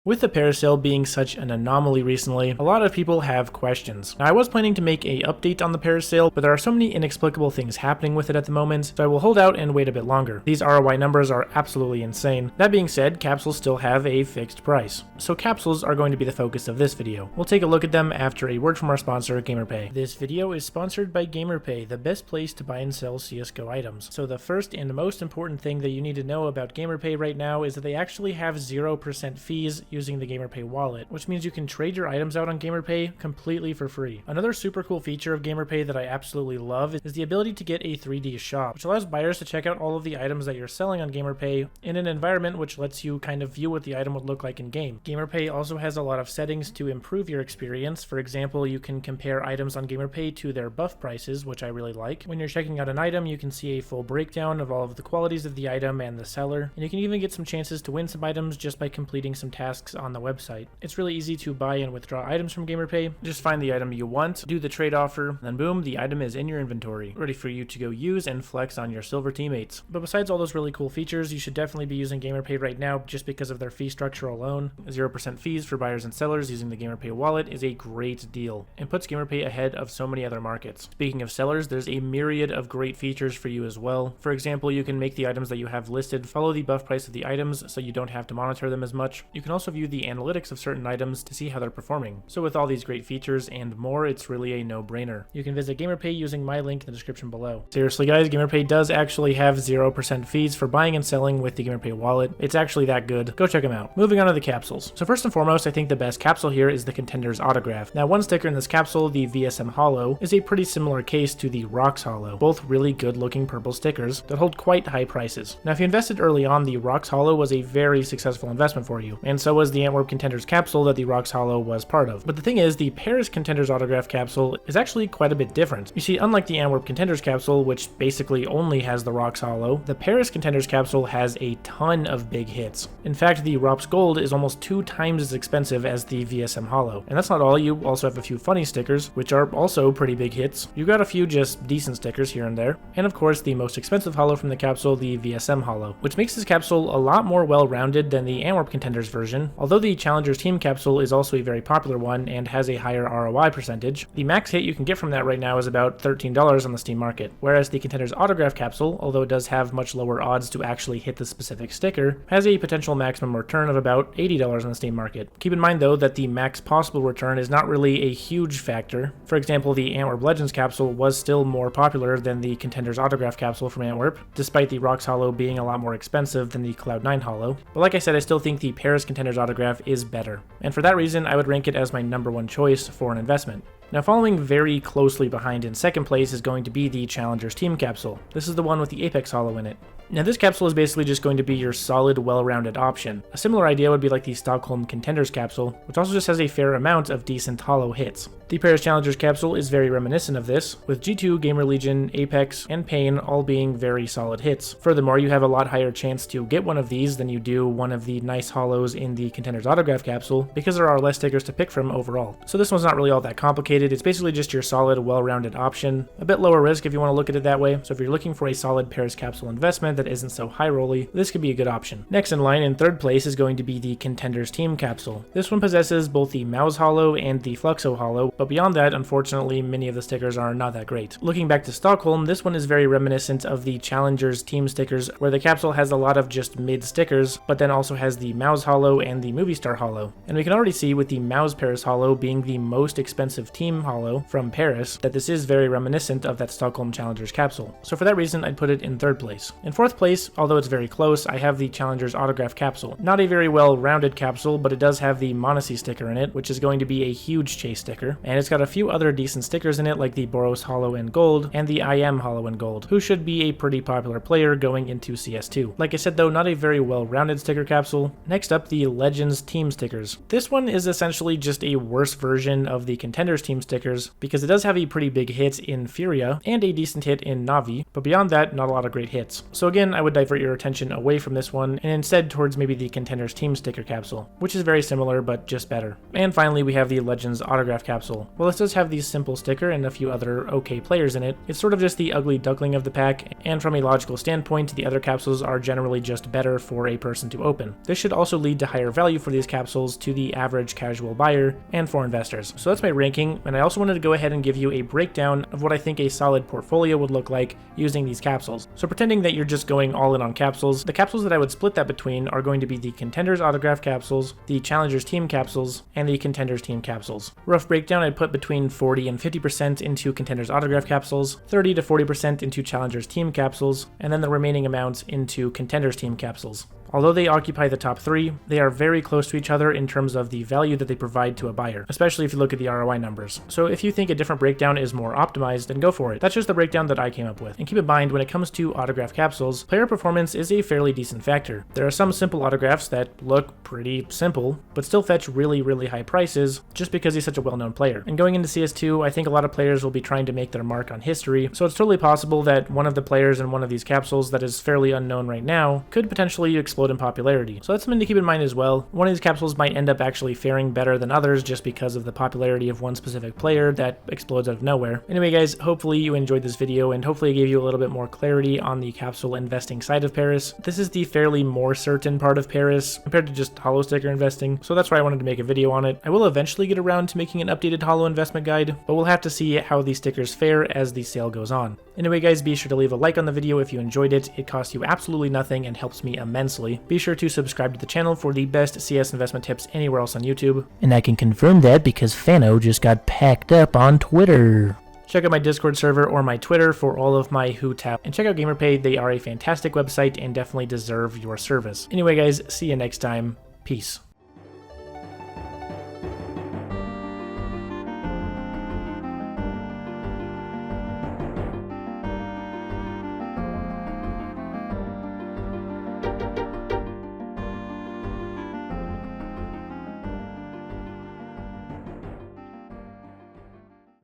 With the parasail being such an anomaly recently, a lot of people have questions. Now, I was planning to make an update on the parasail, but there are so many inexplicable things happening with it at the moment, so I will hold out and wait a bit longer. These ROI numbers are absolutely insane. That being said, capsules still have a fixed price. So capsules are going to be the focus of this video. We'll take a look at them after a word from our sponsor, GamerPay. This video is sponsored by GamerPay, the best place to buy and sell CSGO items. So the first and most important thing that you need to know about GamerPay right now is that they actually have 0% fees using the GamerPay wallet, which means you can trade your items out on GamerPay completely for free. Another super cool feature of GamerPay that I absolutely love is the ability to get a 3D shop, which allows buyers to check out all of the items that you're selling on GamerPay in an environment which lets you kind of view what the item would look like in game. GamerPay also has a lot of settings to improve your experience. For example, you can compare items on GamerPay to their buff prices, which I really like. When you're checking out an item, you can see a full breakdown of all of the qualities of the item and the seller, and you can even get some chances to win some items just by completing some tasks on the website. It's really easy to buy and withdraw items from GamerPay. Just find the item you want, do the trade offer, then boom, the item is in your inventory, ready for you to go use and flex on your silver teammates. But besides all those really cool features, you should definitely be using GamerPay right now just because of their fee structure alone. 0% fees for buyers and sellers using the GamerPay wallet is a great deal and puts GamerPay ahead of so many other markets. Speaking of sellers, there's a myriad of great features for you as well. For example, you can make the items that you have listed follow the buff price of the items so you don't have to monitor them as much. You can also view the analytics of certain items to see how they're performing. So with all these great features and more, it's really a no-brainer. You can visit GamerPay using my link in the description below. Seriously guys, GamerPay does actually have 0% fees for buying and selling with the GamerPay wallet. It's actually that good. Go check them out. Moving on to the capsules. So first and foremost, I think the best capsule here is the Contender's Autograph. Now one sticker in this capsule, the VSM Holo, is a pretty similar case to the Rocks Holo. Both really good looking purple stickers that hold quite high prices. Now if you invested early on, the Rocks Holo was a very successful investment for you, and so was the Antwerp Contender's capsule that the Rocks Holo was part of. But the thing is, the Paris Contender's Autograph capsule is actually quite a bit different. You see, unlike the Antwerp Contender's capsule, which basically only has the Rocks Holo, the Paris Contender's capsule has a ton of big hits. In fact, the Rops Gold is almost 2 times as expensive as the VSM Holo. And that's not all, you also have a few funny stickers, which are also pretty big hits. You got a few just decent stickers here and there. And of course, the most expensive holo from the capsule, the VSM Holo, which makes this capsule a lot more well-rounded than the Antwerp Contender's version. Although the Challenger's Team capsule is also a very popular one and has a higher ROI percentage, the max hit you can get from that right now is about $13 on the Steam market, whereas the Contender's Autograph capsule, although it does have much lower odds to actually hit the specific sticker, has a potential maximum return of about $80 on the Steam market. Keep in mind though that the max possible return is not really a huge factor. For example, the Antwerp Legends capsule was still more popular than the Contender's Autograph capsule from Antwerp, despite the Rocks Holo being a lot more expensive than the Cloud9 Holo. But like I said, I still think the Paris Contender's Autograph is better, and for that reason I would rank it as my #1 choice for an investment. Now following very closely behind in second place is going to be the Challenger's Team capsule. This is the one with the Apex Holo in it. Now this capsule is basically just going to be your solid, well-rounded option. A similar idea would be like the Stockholm Contenders capsule, which also just has a fair amount of decent holo hits. The Paris Challengers capsule is very reminiscent of this, with G2, Gamer Legion, Apex, and Pain all being very solid hits. Furthermore, you have a lot higher chance to get one of these than you do one of the nice holos in the Contender's Autograph capsule, because there are less stickers to pick from overall. So this one's not really all that complicated. It's basically just your solid, well-rounded option. A bit lower risk if you want to look at it that way, so if you're looking for a solid Paris capsule investment that isn't so high-rolly, this could be a good option. Next in line, in third place, is going to be the Contender's Team capsule. This one possesses both the Mouse Holo and the Fluxo Holo, but beyond that, unfortunately, many of the stickers are not that great. Looking back to Stockholm, this one is very reminiscent of the Challenger's Team stickers, where the capsule has a lot of just mid stickers, but then also has the Mouse Holo and the Movie Star Holo. And we can already see with the Mouse Paris Holo being the most expensive team holo from Paris, that this is very reminiscent of that Stockholm Challengers capsule. So for that reason, I'd put it in third place. In fourth place, although it's very close, I have the Challenger's Autograph capsule. Not a very well-rounded capsule, but it does have the Monacy sticker in it, which is going to be a huge chase sticker, and it's got a few other decent stickers in it like the Boros Holo in gold and the I Am Holo in gold, who should be a pretty popular player going into CS2. Like I said though, not a very well-rounded sticker capsule. Next up, the Legends Team stickers. This one is essentially just a worse version of the Contenders Team stickers because it does have a pretty big hit in Furia and a decent hit in Navi, but beyond that, not a lot of great hits. So again, again, I would divert your attention away from this one and instead towards maybe the Contenders Team sticker capsule, which is very similar but just better. And finally, we have the Legends autograph capsule. While this does have the simple sticker and a few other okay players in it, it's sort of just the ugly duckling of the pack, and from a logical standpoint, the other capsules are generally just better for a person to open. This should also lead to higher value for these capsules to the average casual buyer and for investors. So that's my ranking, and I also wanted to go ahead and give you a breakdown of what I think a solid portfolio would look like using these capsules. So pretending that you're just going all in on capsules, the capsules that I would split that between are going to be the Contenders autograph capsules, the Challengers Team capsules, and the Contenders Team capsules. Rough breakdown, I'd put between 40 and 50% into Contenders autograph capsules, 30 to 40% into Challengers Team capsules, and then the remaining amount into Contenders Team capsules. Although they occupy the top 3, they are very close to each other in terms of the value that they provide to a buyer, especially if you look at the ROI numbers. So if you think a different breakdown is more optimized, then go for it. That's just the breakdown that I came up with. And keep in mind, when it comes to autograph capsules, player performance is a fairly decent factor. There are some simple autographs that look pretty simple, but still fetch really high prices just because he's such a well-known player. And going into CS2, I think a lot of players will be trying to make their mark on history, so it's totally possible that one of the players in one of these capsules that is fairly unknown right now could potentially explode in popularity. So that's something to keep in mind as well. One of these capsules might end up actually faring better than others just because of the popularity of one specific player that explodes out of nowhere. Anyway guys, hopefully you enjoyed this video and hopefully it gave you a little bit more clarity on the capsule investing side of Paris. This is the fairly more certain part of Paris compared to just holo sticker investing, so that's why I wanted to make a video on it. I will eventually get around to making an updated holo investment guide, but we'll have to see how these stickers fare as the sale goes on. Anyway guys, be sure to leave a like on the video if you enjoyed it. It costs you absolutely nothing and helps me immensely. Be sure to subscribe to the channel for the best CS investment tips anywhere else on YouTube. And I can confirm that because Fano just got packed up on Twitter. Check out my Discord server or my Twitter for all of my who tap, and check out GamerPay. They are a fantastic website and definitely deserve your service. Anyway guys, see you next time. Peace.